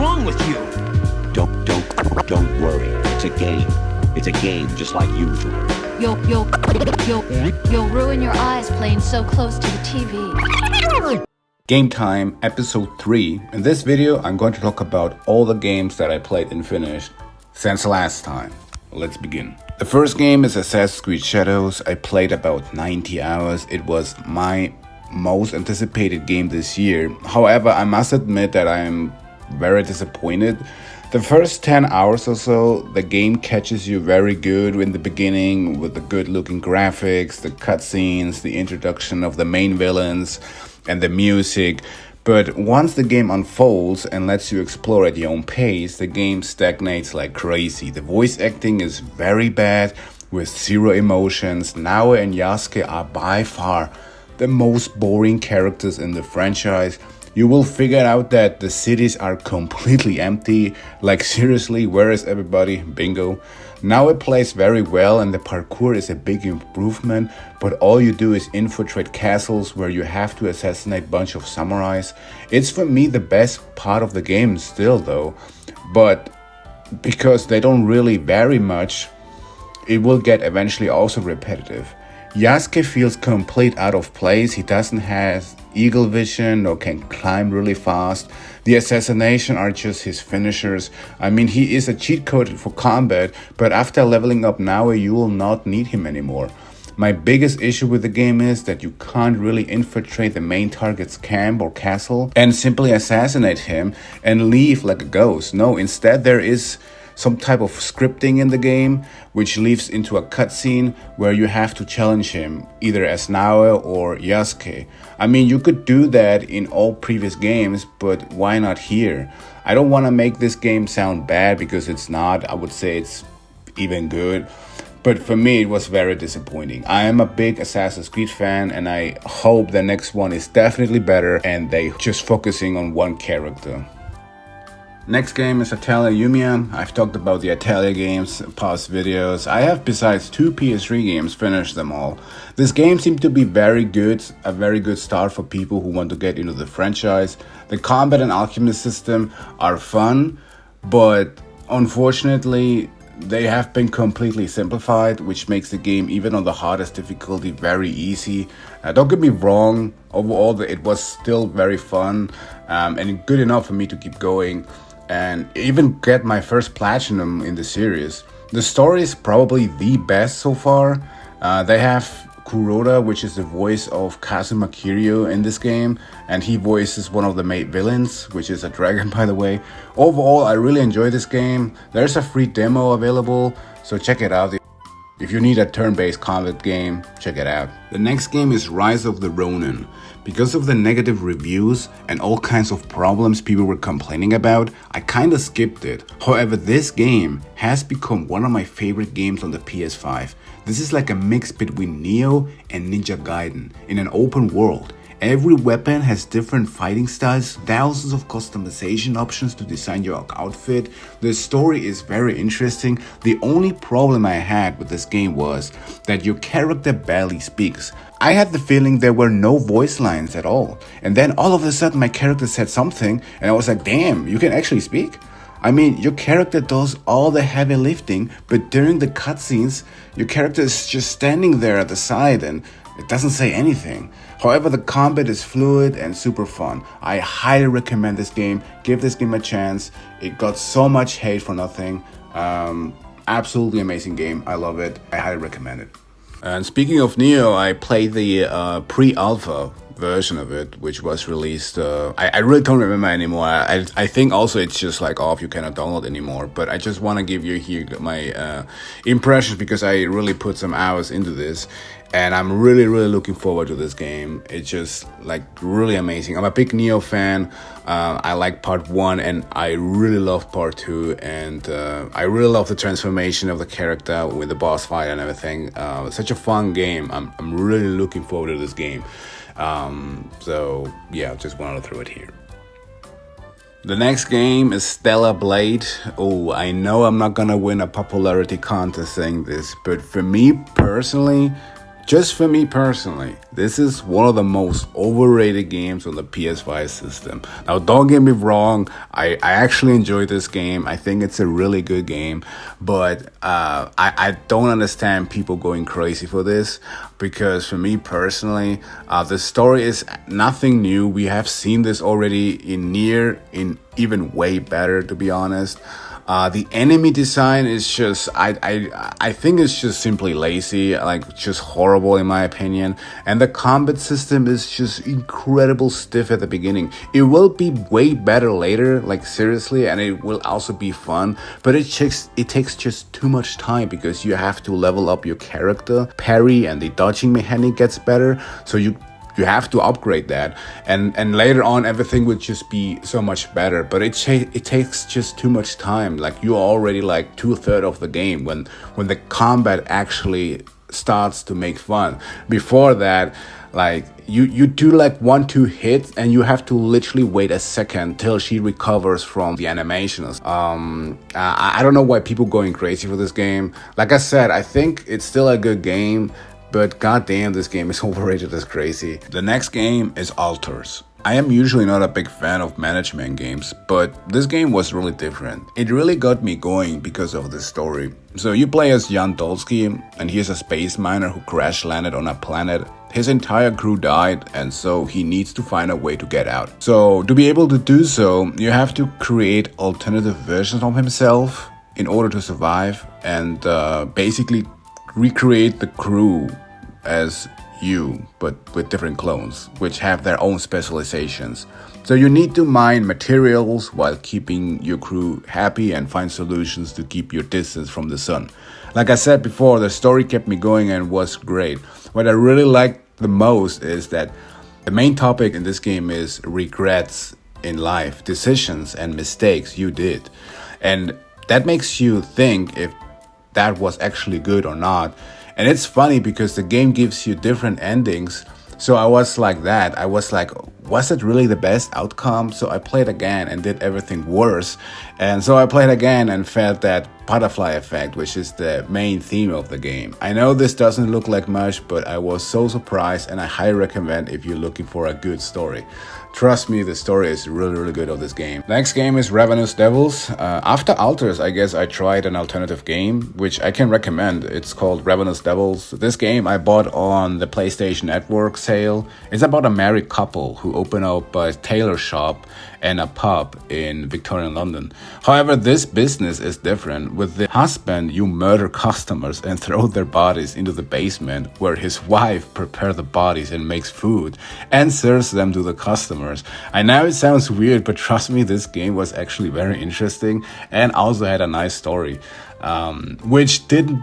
wrong with you? Don't worry. It's a game. It's a game, just like usual. You'll ruin your eyes playing so close to the TV. Game Time, Episode 3. In this video, I'm going to talk about all the games that I played and finished since last time. Let's begin. The first game is Assassin's Creed Shadows. I played about 90 hours. It was my most anticipated game this year. However, I must admit that I am very disappointed. The first 10 hours or so, the game catches you very good in the beginning with the good looking graphics, the cutscenes, the introduction of the main villains, and the music. But once the game unfolds and lets you explore at your own pace, the game stagnates like crazy. The voice acting is very bad with zero emotions. Naoe and Yasuke are by far the most boring characters in the franchise. You will figure out that the cities are completely empty. Like seriously, where is everybody? Bingo. Now it plays very well and the parkour is a big improvement, but all you do is infiltrate castles where you have to assassinate a bunch of samurais. It's for me the best part of the game still though, but because they don't really vary much, it will get eventually also repetitive. Yasuke feels complete out of place. He doesn't have eagle vision or can climb really fast. The assassination are just his finishers. I mean, he is a cheat code for combat, but after leveling up Naoe, you will not need him anymore. My biggest issue with the game is that you can't really infiltrate the main target's camp or castle and simply assassinate him and leave like a ghost. No, instead there is some type of scripting in the game, which leads into a cutscene where you have to challenge him, either as Naoe or Yasuke. I mean, you could do that in all previous games, but why not here? I don't want to make this game sound bad because it's not. I would say it's even good. But for me, it was very disappointing. I am a big Assassin's Creed fan and I hope the next one is definitely better and they just focusing on one character. Next game is Atelier Yumiya. I've talked about the Atelier games in past videos. I have, besides 2 PS3 games, finished them all. This game seemed to be very good, a very good start for people who want to get into the franchise. The combat and alchemist system are fun, but unfortunately they have been completely simplified, which makes the game, even on the hardest difficulty, very easy. Don't get me wrong, overall it was still very fun and good enough for me to keep going and even get my first platinum in the series. The story is probably the best so far. They have Kuroda, which is the voice of Kazuma Kiryu in this game, and he voices one of the main villains, which is a dragon by the way. Overall, I really enjoy this game. There's a free demo available, so check it out. If you need a turn-based combat game, check it out. The next game is Rise of the Ronin. Because of the negative reviews and all kinds of problems people were complaining about, I kinda skipped it. However, this game has become one of my favorite games on the PS5. This is like a mix between Nioh and Ninja Gaiden in an open world. Every weapon has different fighting styles, thousands of customization options to design your outfit. The story is very interesting. The only problem I had with this game was that your character barely speaks. I had the feeling there were no voice lines at all. And then all of a sudden my character said something and I was like, damn, you can actually speak? I mean, your character does all the heavy lifting, but during the cutscenes, your character is just standing there at the side and it doesn't say anything. However, the combat is fluid and super fun. I highly recommend this game. Give this game a chance. It got so much hate for nothing. Absolutely amazing game. I love it. I highly recommend it. And speaking of Nioh, I played the pre-alpha version of it, which was released. I really don't remember anymore. I think also it's just like off, you cannot download anymore. But I just want to give you here my impressions because I really put some hours into this. And I'm really looking forward to this game. It's just like really amazing. I'm a big Nioh fan. I like part 1 and I really love part 2. And I really love the transformation of the character with the boss fight and everything. It's such a fun game. I'm really looking forward to this game. So yeah, just wanted to throw it here. The next game is Stellar Blade. Oh, I know I'm not gonna win a popularity contest saying this, but for me personally, Just for me personally, this is one of the most overrated games on the PS5 system. Now, don't get me wrong, I actually enjoyed this game. I think it's a really good game, but I don't understand people going crazy for this, because for me personally, the story is nothing new. We have seen this already in even way better, to be honest. The enemy design is just, I think it's just simply lazy, like just horrible in my opinion. And the combat system is just incredible stiff at the beginning. It will be way better later, like seriously, and it will also be fun. But it takes just too much time, because you have to level up your character. Parry and the dodging mechanic gets better, so you have to upgrade that, and later on everything would just be so much better. But it takes just too much time. Like, you're already like 2/3 of the game when the combat actually starts to make fun. Before that, like you do like 1-2 hits, and you have to literally wait a second till she recovers from the animations. I don't know why people going crazy for this game. Like I said, I think it's still a good game, but goddamn, this game is overrated as crazy. The next game is Alters. I am usually not a big fan of management games, but this game was really different. It really got me going because of the story. So you play as Jan Dolsky, and he is a space miner who crash landed on a planet. His entire crew died, and so he needs to find a way to get out. So to be able to do so, you have to create alternative versions of himself in order to survive, and basically recreate the crew as you, but with different clones, which have their own specializations. So you need to mine materials while keeping your crew happy and find solutions to keep your distance from the sun. Like I said before, the story kept me going and was great. What I really liked the most is that the main topic in this game is regrets in life, decisions and mistakes you did. And that makes you think if that was actually good or not. And it's funny because the game gives you different endings. So I was like that. I was like, was it really the best outcome? So I played again and did everything worse. And so I played again and felt that butterfly effect, which is the main theme of the game. I know this doesn't look like much, but I was so surprised, and I highly recommend if you're looking for a good story. Trust me, the story is really good of this game. Next game is Ravenous Devils. After Alters, I guess I tried an alternative game, which I can recommend. It's called Ravenous Devils. This game I bought on the PlayStation Network sale. It's about a married couple who open up a tailor shop and a pub in Victorian London. However, this business is different. With the husband, you murder customers and throw their bodies into the basement, where his wife prepares the bodies and makes food and serves them to the customers. I know it sounds weird, but trust me, this game was actually very interesting and also had a nice story, which didn't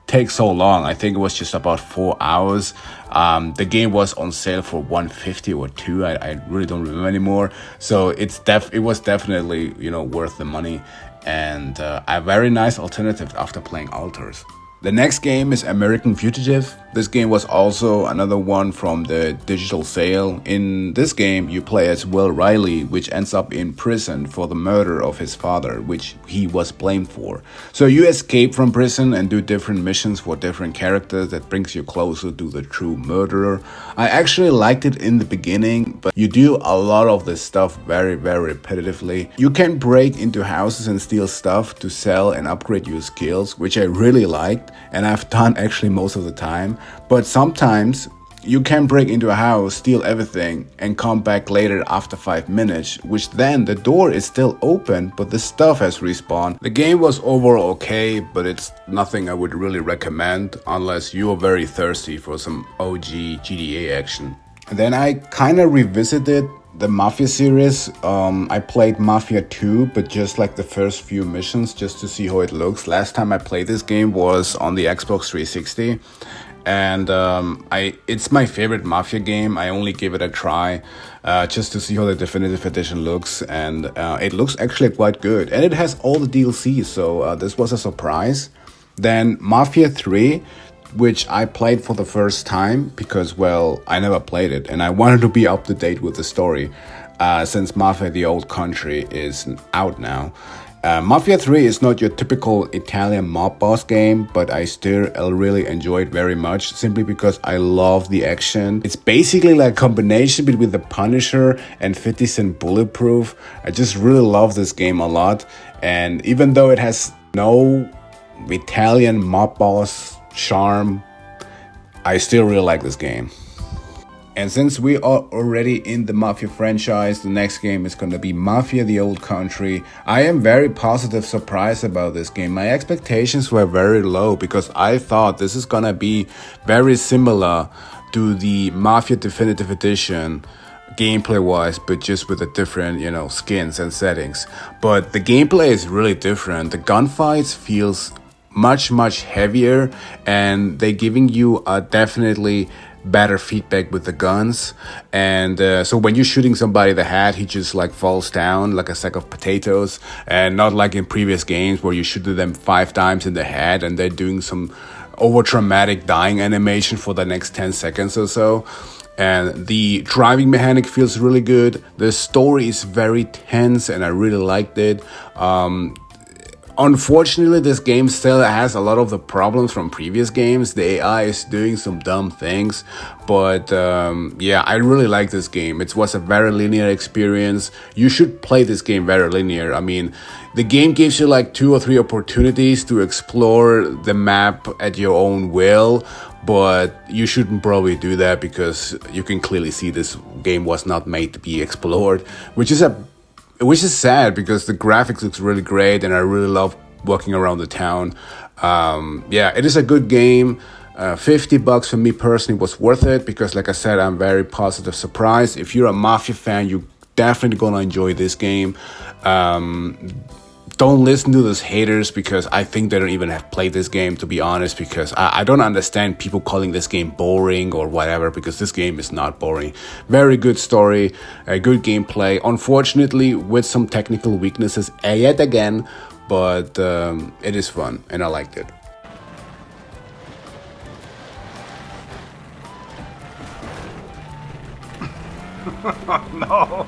take so long. I think it was just about 4 hours. The game was on sale for $150 or $2. I really don't remember anymore. So it was definitely, worth the money, and a very nice alternative after playing Alters. The next game is American Fugitive. This game was also another one from the digital sale. In this game, you play as Will Riley, which ends up in prison for the murder of his father, which he was blamed for. So you escape from prison and do different missions for different characters that brings you closer to the true murderer. I actually liked it in the beginning, but you do a lot of this stuff very repetitively. You can break into houses and steal stuff to sell and upgrade your skills, which I really liked, and I've done actually most of the time. But sometimes you can break into a house, steal everything, and come back later after 5 minutes, which then the door is still open, but the stuff has respawned. The game was overall okay, but it's nothing I would really recommend unless you are very thirsty for some OG GTA action. And then I kind of revisited the Mafia series. I played Mafia 2, but just like the first few missions, just to see how it looks. Last time I played this game was on the Xbox 360, and it's my favorite Mafia game. I only give it a try just to see how the definitive edition looks, and it looks actually quite good, and it has all the DLC, so this was a surprise. Then Mafia 3, which I played for the first time because, well, I never played it and I wanted to be up to date with the story since Mafia: The Old Country is out now. Mafia 3 is not your typical Italian mob boss game, but I still really enjoy it very much simply because I love the action. It's basically like a combination between The Punisher and 50 Cent Bulletproof. I just really love this game a lot, and even though it has no Italian mob boss charm, I still really like this game. And since we are already in the Mafia franchise, the next game is going to be Mafia: The Old Country. I am very positive surprised about this game. My expectations were very low because I thought this is going to be very similar to the Mafia Definitive Edition gameplay wise, but just with a different, skins and settings. But the gameplay is really different. The gunfights feels much heavier, and they're giving you a definitely better feedback with the guns. And so when you're shooting somebody in the head, he just like falls down like a sack of potatoes, and not like in previous games where you shoot them 5 times in the head and they're doing some over dramatic dying animation for the next 10 seconds or so. And the driving mechanic feels really good. The story is very tense and I really liked it. Unfortunately, this game still has a lot of the problems from previous games. The AI is doing some dumb things, but yeah, I really like this game. It was a very linear experience. You should play this game very linear. I mean, the game gives you like 2 or 3 opportunities to explore the map at your own will, but you shouldn't probably do that because you can clearly see this game was not made to be explored, which is sad because the graphics looks really great and I really love walking around the town. Yeah, it is a good game. $50 for me personally was worth it because, like I said, I'm very positive surprised. If you're a Mafia fan, you're definitely gonna enjoy this game. Don't listen to those haters because I think they don't even have played this game, to be honest, because I don't understand people calling this game boring or whatever, because this game is not boring. Very good story, a good gameplay, unfortunately with some technical weaknesses yet again, but it is fun and I liked it. No.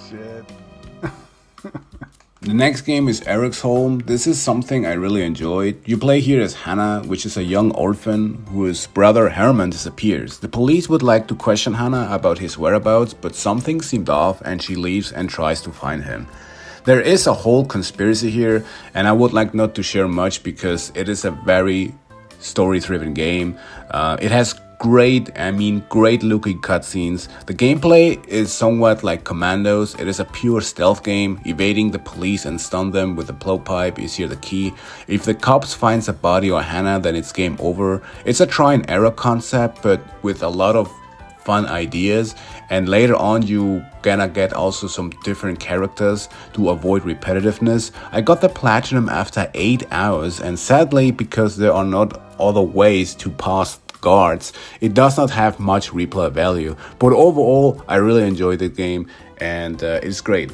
Shit. The next game is Eric's Home. This is something I really enjoyed. You play here as Hannah, which is a young orphan whose brother Herman disappears. The police would like to question Hannah about his whereabouts, but something seemed off and she leaves and tries to find him. There is a whole conspiracy here, and I would like not to share much because it is a very story-driven game. It has great looking cutscenes. The gameplay is somewhat like Commandos. It is a pure stealth game. Evading the police and stun them with a blowpipe is here the key. If the cops finds a body or Hannah, then it's game over. It's a try and error concept, but with a lot of fun ideas, and later on you gonna get also some different characters to avoid repetitiveness. I got the platinum after 8 hours, and sadly, because there are not other ways to pass guards, it does not have much replay value, but overall I really enjoyed the game and it's great.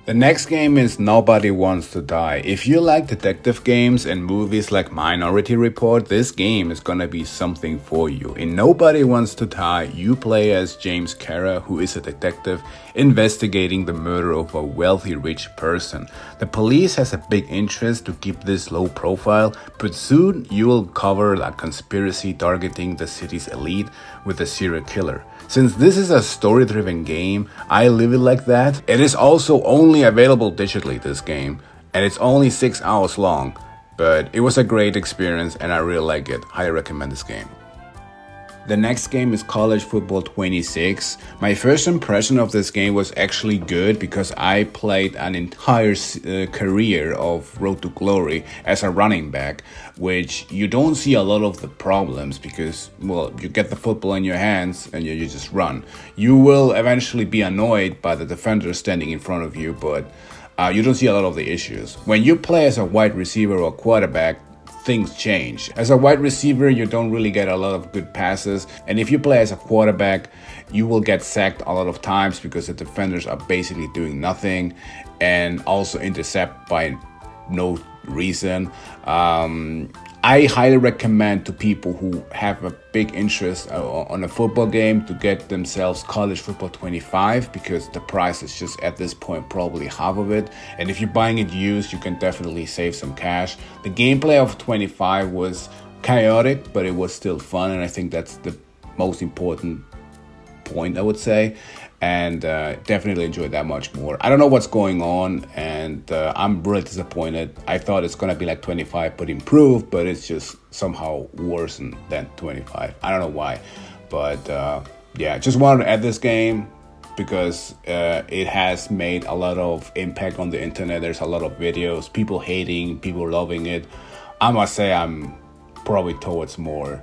The next game is Nobody Wants to Die. If you like detective games and movies like Minority Report, this game is gonna be something for you. In Nobody Wants to Die, you play as James Kara, who is a detective investigating the murder of a wealthy rich person. The police has a big interest to keep this low profile, but soon you will cover a conspiracy targeting the city's elite with a serial killer. Since this is a story-driven game, I live it like that. It is also only available digitally, this game, and it's only 6 hours long, but it was a great experience and I really like it. Highly recommend this game. The next game is College Football 26. My first impression of this game was actually good because I played an entire career of Road to Glory as a running back, which you don't see a lot of the problems because, well, you get the football in your hands and you just run. You will eventually be annoyed by the defender standing in front of you, but you don't see a lot of the issues. When you play as a wide receiver or quarterback, things change. As a wide receiver, you don't really get a lot of good passes, and if you play as a quarterback, you will get sacked a lot of times because the defenders are basically doing nothing and also intercept by no reason. I highly recommend to people who have a big interest on a football game to get themselves College Football 25, because the price is just at this point probably half of it. And if you're buying it used, you can definitely save some cash. The gameplay of 25 was chaotic, but it was still fun, and I think that's the most important point, I would say. And definitely enjoyed that much more. I don't know what's going on, and I'm really disappointed. I thought it's gonna be like 25 but improved, but it's just somehow worse than 25. I don't know why, but yeah, just wanted to add this game because it has made a lot of impact on the internet. There's a lot of videos, people hating, people loving it. I must say I'm probably towards more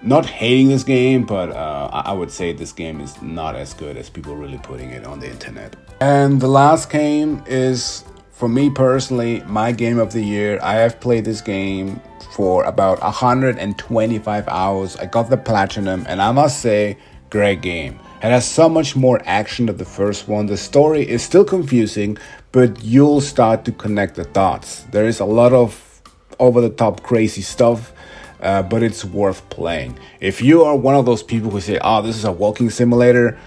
not hating this game, but I would say this game is not as good as people really putting it on the internet. And the last game is, for me personally, my game of the year. I have played this game for about 125 hours. I got the platinum, and I must say, great game. It has so much more action than the first one. The story is still confusing, but you'll start to connect the dots. There is a lot of over-the-top crazy stuff, but it's worth playing. If you are one of those people who say, oh, this is a walking simulator,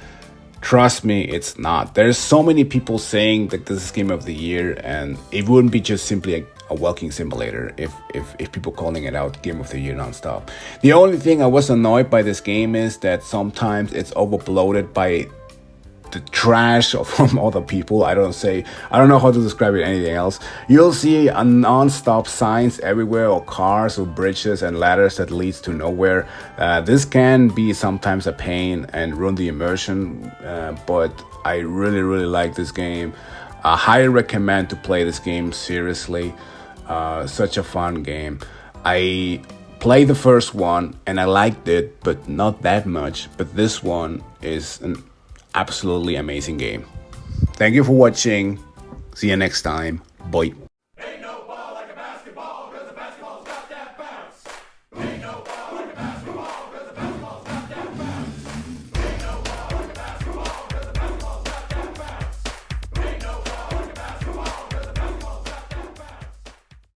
trust me, it's not. There's so many people saying that this is game of the year, and it wouldn't be just simply a walking simulator if people calling it out game of the year nonstop. The only thing I was annoyed by this game is that sometimes it's overbloated by the trash from other people. I don't know how to describe it anything else. You'll see a non-stop signs everywhere, or cars or bridges and ladders that leads to nowhere. This can be sometimes a pain and ruin the immersion, but I really like this game. I highly recommend to play this game seriously. Such a fun game. I played the first one and I liked it, but not that much. But this one is an absolutely amazing game. Thank you for watching. See you next time. Bye.